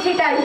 সেটাই।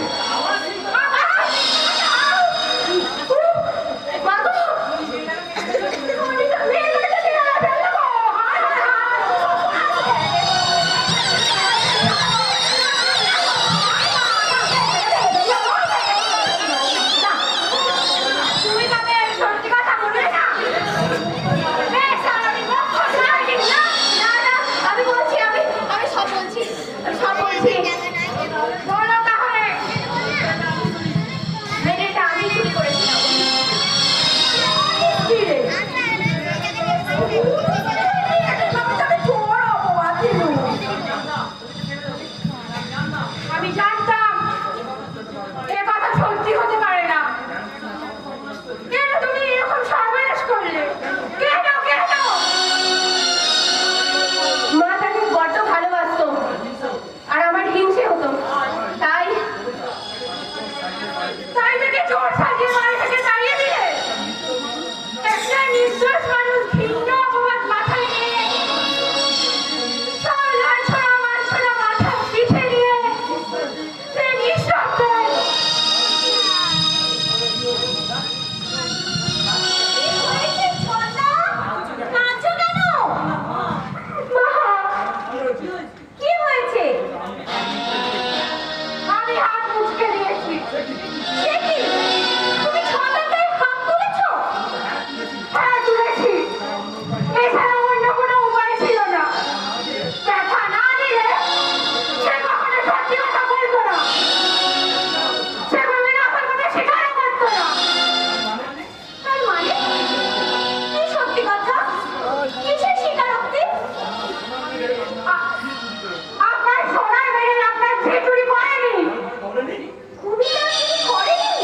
করেনি?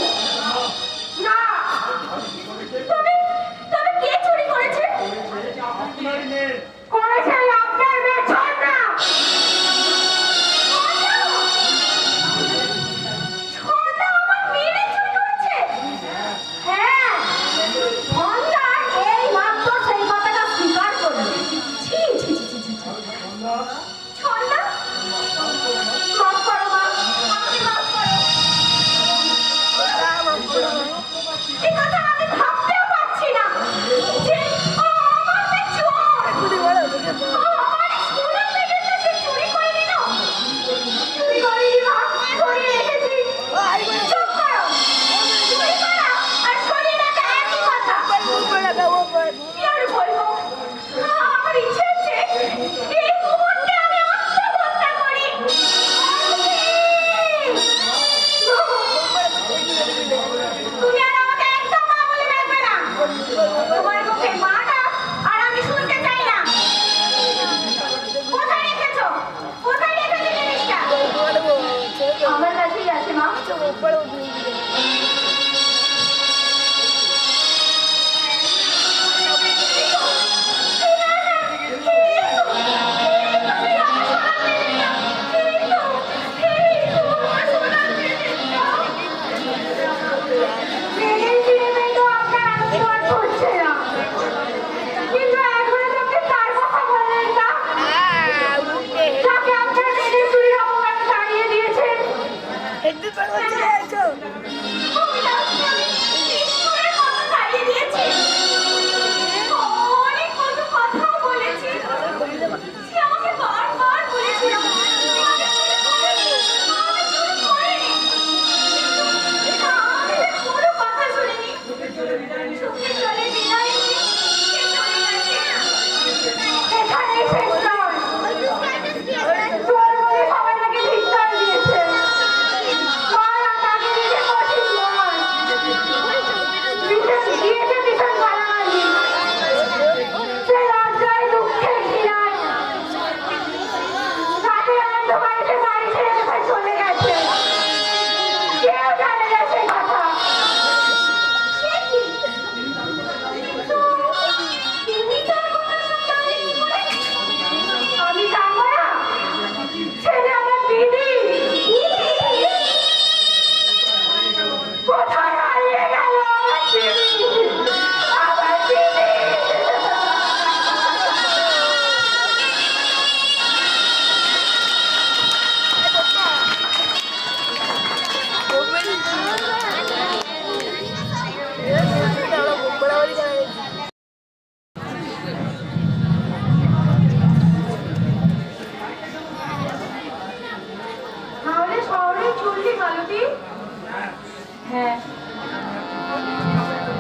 হ্যাঁ,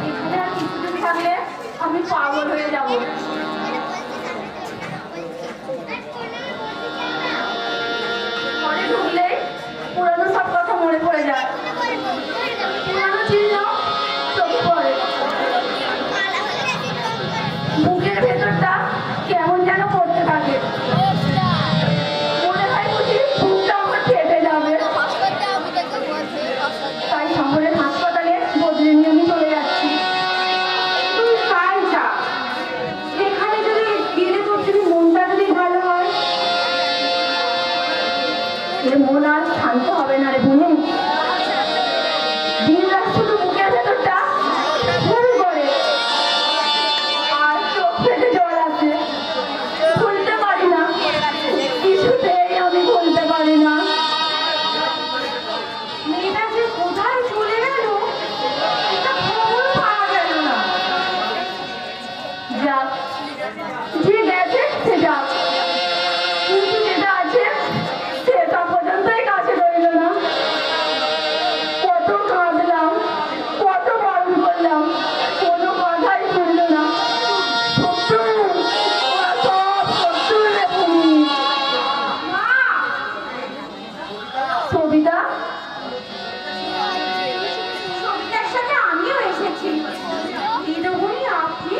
এখানে আর কিছুদিন থাকলে আমি পাগল হয়ে যাব। ঘরে ঢুকলেই পুরানো সব কথা মনে পড়ে যায়। পুরানো চিহ্ন চোখে পড়ে। বুকের ভেতরটা কেমন যেন করতে থাকে। মনে হয় বুঝি বুকটা আমার ফেটে যাবে। তাই শহরের হাসপাতালে বদলে নিয়ে আমি চলে যাচ্ছি। তুই তাই যা, এখানে যদি গেলে তোর যদি মনটা যদি ভালো হয়। এ মন আর শান্ত হবে না রে বুনু। দিন রাত শুধু বুকের ভেতরটা ঘুম করে আর চোখ ফেটে জল আসে। ভুলতে পারি না, কিছুতেই আমি ভুলতে পারি না। মেয়েটা যে কোথায় চলে গেল এটা খবর পাওয়া গেল না। যাক, যে গেছে সে যাক, কিন্তু যেটা আছে সেটা পর্যন্তই কাছে রইল না। কত কাঁদলাম, কত বারণ করলাম, কোনো কথাই শুনল না। শত্রু, ওরা সব শত্রু রে তুমি। মা, সবিতা, সবিতার সাথে আমিও এসেছি। দিদিমণি আপনি?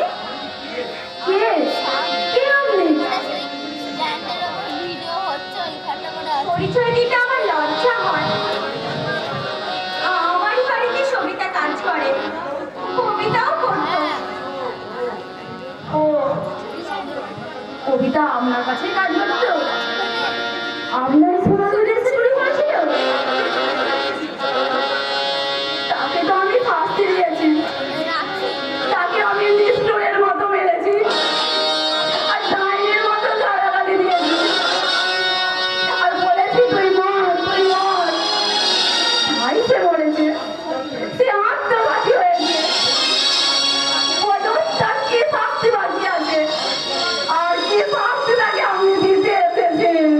কে কে আপনি? পরিচয় দিতে আমার লজ্জা হয়। আমার বাড়িতে সবিতা কাজ করে, কবিতাও করতো। ও, কবিতা আপনার কাছে কাজ করতো? আপনার সোনা চুরি করেছিল? তাকে তো আমি শাস্তি দিয়েছি। তাকে আমি নিষ্ঠুরের মতো মেরেছি আর ডাইনির মতো ঝাড়াগালি দিয়েছি আর বলেছি তুই মর, তুই মর। তাই সে বলেছে, সে আত্মঘাতী হয়েছে। বলুন তার কি শাস্তি বাকি আছে আর কি শাস্তি তাকে আপনি দিতে এসেছেন?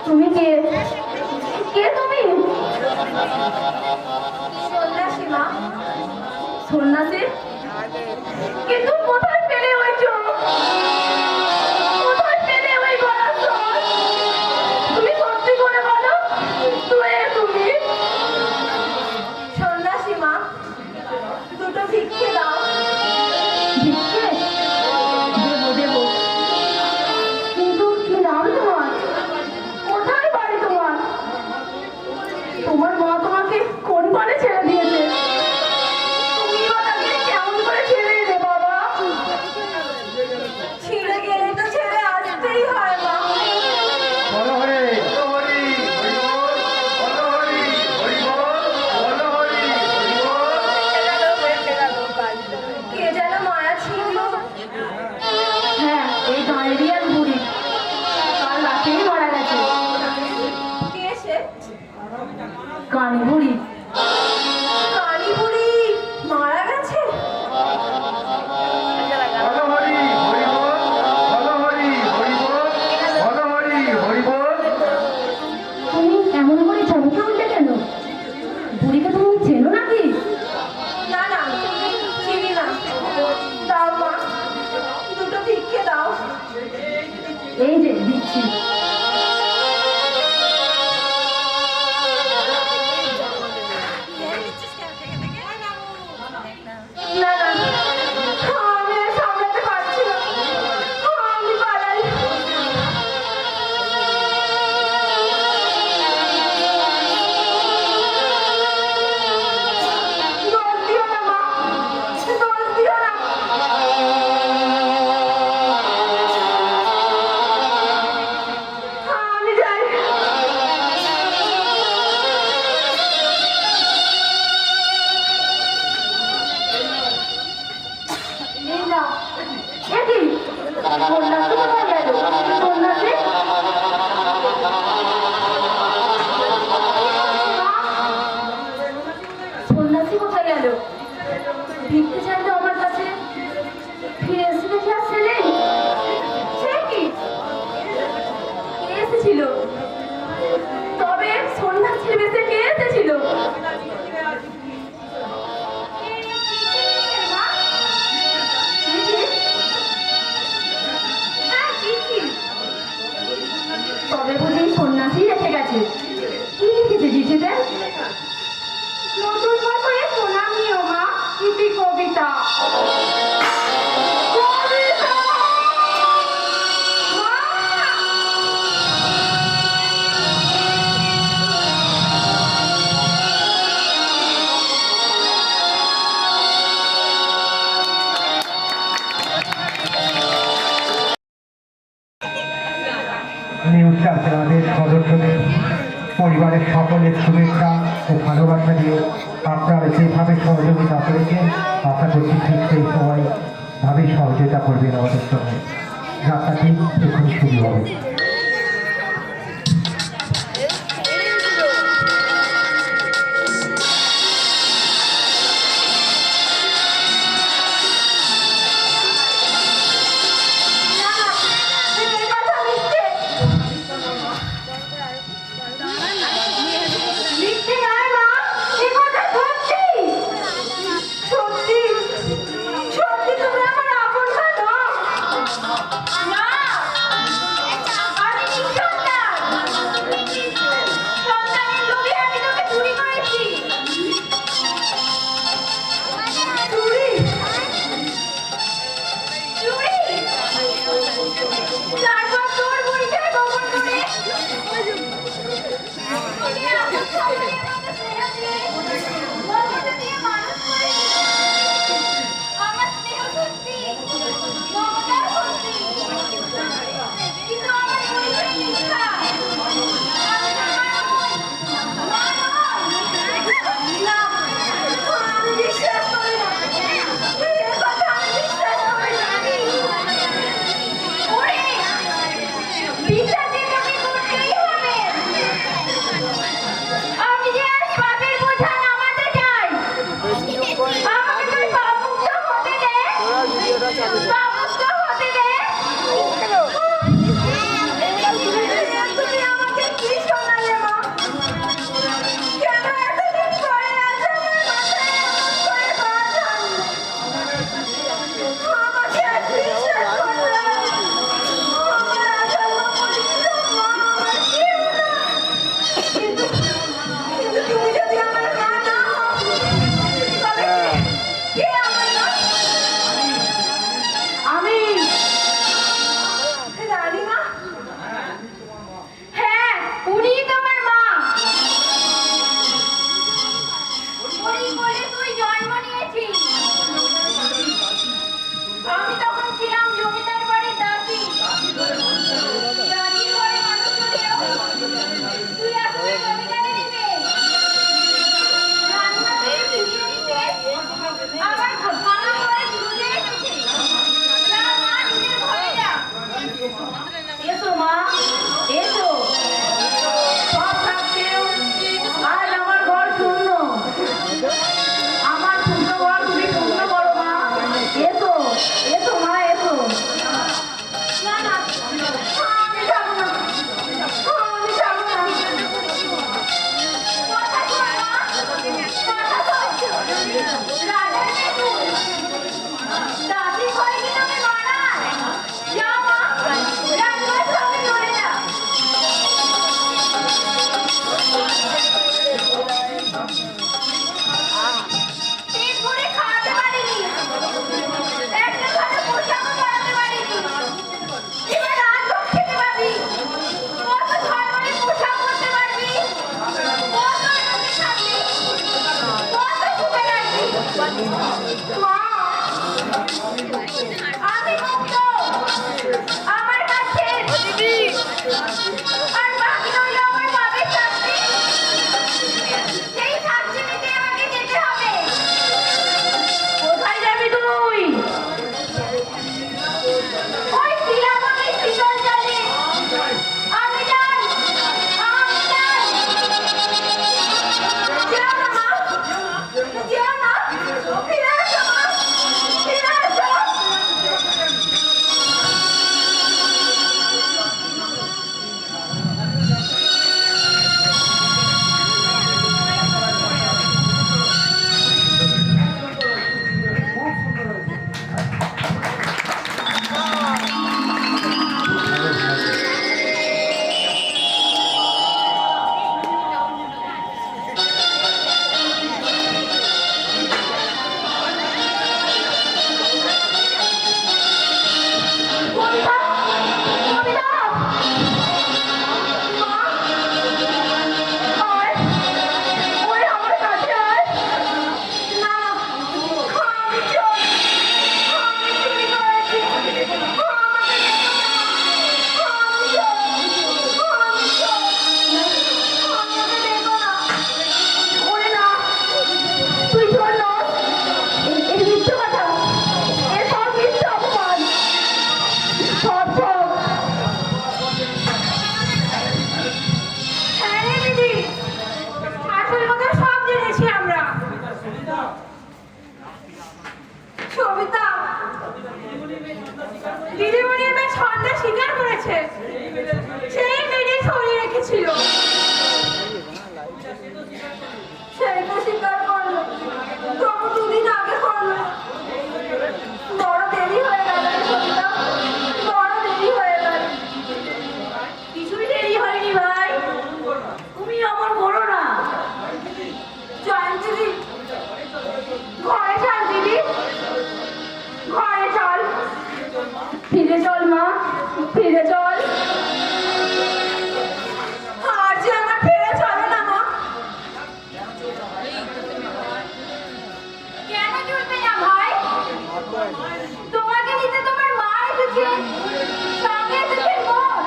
তুমি কে? কে তুমি? সন্ন্যাসী মা। সন্ন্যাসী? কিন্তু কোথায় পেলে ওই চোখ? কোথায় পেলে ওই গলার স্বর? তুমি সত্যি করে বলো, তুমি? সন্ন্যাসী মা, দুটো ভিক্ষে দাও। ভিক্ষে? দেবো। কিন্তু কি নাম তোমার? কোথায় বাড়ি তোমার? তোমার মা তোমাকে কোন পারে ছেড়ে দিয়েছে? তুমি বা তাকে কেমন করে ছেড়ে এলে বাবা? ছিঁড়ে গেলে তো ছেড়ে আসতেই হয় মা। বলো হরে, বলো হরি, হরি বল, বলো হরি, হরি বল, বলো হরি, হরি বল। কে যেন মায়া ছিল। হ্যাঁ, এই গাঁয়েরই এক বুড়ি, কাল রাতেই মারা গেছে। কে সে? কান বুড়ি। কালী বুড়ি মারা গেছে? বলো হরি, হরি বল, বলো হরি, হরি বল, বলো হরি, হরি বল। তুমি এমন করে চমকে উঠলে কেন? বুড়িকে তুমি চেনো নাকি? না না, চিনি না। দাও মা, দুটো ভিক্ষে দাও। এই যে দিচ্ছি। না না, আমি আর সামলাতে পারছি না, আমি পালাই। দোষ দিও না মা, দোষ দিও না। আমি যাই। এই নাও। এ কি? সন্ন্যাসী কোথায় গেল? সন্ন্যাসী? সন্ন্যাসী কোথায় গেল? ভিক্ষে চাইলো আমার কাছে, ফিরে এসে দেখি আর সে নেই। সে কি? কে এসেছিল? তবে সন্ন্যাসীর বেশে কে এসেছিল? চিঠি? হ্যাঁ, চিঠি। তবে বুঝি সন্ন্যাসী রেখে গেছে। কি লিখেছে চিঠিতে? নতুন বছরে প্রণাম নিও মা, ইতি কবিতা। কবিতা! মা! নিউজ চ্যানেলের সদস্যদের পরিবারের সকলের শুভেচ্ছা ও ভালোবাসা দিয়ে আপনারা যেভাবে সহযোগিতা করেছেন আশা করছি ঠিক সেই সময় ভাবেই সহযোগিতা করবেন আমাদের সঙ্গে। যাত্রাটি এখন শুরু হবে। না না, এই কথা মিথ্যে। মিথ্যে নয় মা, এই কথা সত্যি। সত্যি, সত্যি তুমি আমার আপন ভালো। না, আমি নিঃসন্তান। সন্তানের লোভে আমি তোকে চুরি করেছি। চুরি? চুরি? তারপর তোর বুড়িকে গোবর করে তুই আমার সামনে আমাকে ছেড়ে দিয়ে মন্দিরে দিয়ে মানুষ করেছিস। আমার স্নেহ সত্যি, মমতা সত্যি, কিন্তু আমার পরিবার মিথ্যা। আমি তোর মা নই। না, আমি বিশ্বাস করি না। এই কথা আমি বিশ্বাস করি না। ওরে, বিচার যে তোকে করতেই হবে। আমি যে আজ পাপের বোঝা নামাতে চাই। আমাকে তুই পাপমুক্ত হতে দে। পাপমুক্ত হতে দে। চল। আর যে আমার ফেরা চলে না মা। কেন চলবে না ভাই? তোমাকে নিতে তোমার মা এসেছে, সঙ্গে এসেছে বোন।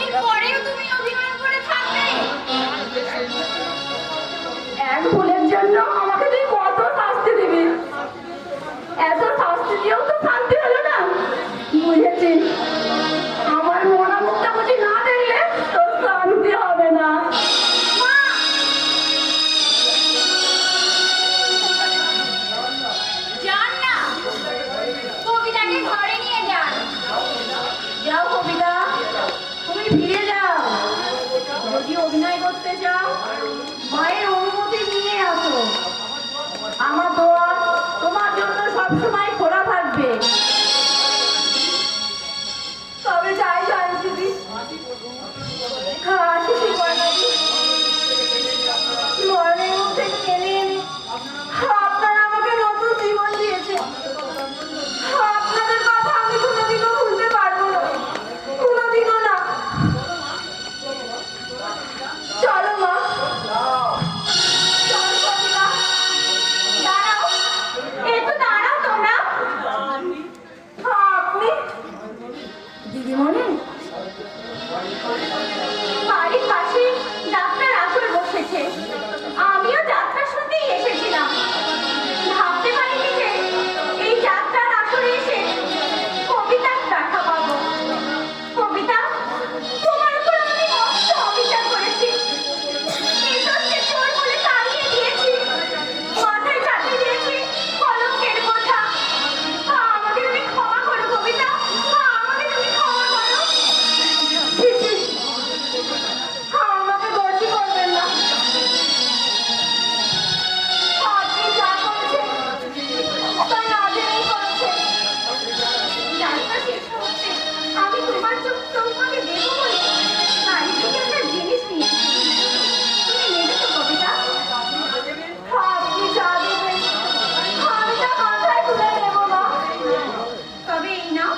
এরপরেও তুমি অভিমান করে থাকবে? এক ভুলের জন্য আমাকে তুই কত শাস্তি দিবি? এত শাস্তি দিয়েও তো শান্তি হলো না। বুঝেছি, আমার মরা মুখটা বুঝি না দেখলে তোর শান্তি হবে না। মা! যান না, কবিতাকে ঘরে নিয়ে যান। যাও কবিতা, তুমি ফিরে যাও। যদি অভিনয় করতে চাও মায়ের অনুমতি নিয়ে আসো। আমার দোয়া তোমার জন্য সবসময় খোলা থাকবে। তবে যাই দিদি, আসিস কয়নাদি মনের মধ্যে খেলে এনে আপনারা আমাকে নতুন জীবন দিয়েছে। আপনাদের কথা আমি কোনোদিনও ভুলতে পারবো না, কোনোদিনও না। চলো মা, চল কবিতা। দাঁড়াও, একটু দাঁড়াও তোমরা। আপনি দিদিমণি, বাড়ির পাশে যাত্রার আসর বসেছে, আমিও যাত্রা শুনতেই এসেছিলাম। ভাবতে পারিনি যে এই যাত্রার আসরে এসে কবিতার দেখা পাবো। কবিতা, তোমার উপর আমি মস্ত অবিচার করেছি। ইতরকে চোর বলে তাড়িয়ে দিয়েছি, মাথায় চাপিয়ে দিয়েছি কলঙ্কের বোঝা। আমাকে তুমি ক্ষমা করো কবিতা, আমাকে তুমি ক্ষমা করো। ছি, ছি, আমাকে দোষী করবেন না। আপনি যা করেছেন তাই আজেরই করেছেন। যাত্রা শেষ হচ্ছে, আমি তোমার চোখ তোমাকে দেবো বলে বাড়ি থেকে একটা জিনিস নিয়ে এসেছি। তুমি নেবে তো কবিতা? আপনি যা দেবেন আমি তা মাথায় তুলে নেবো না। তবে এই নাও,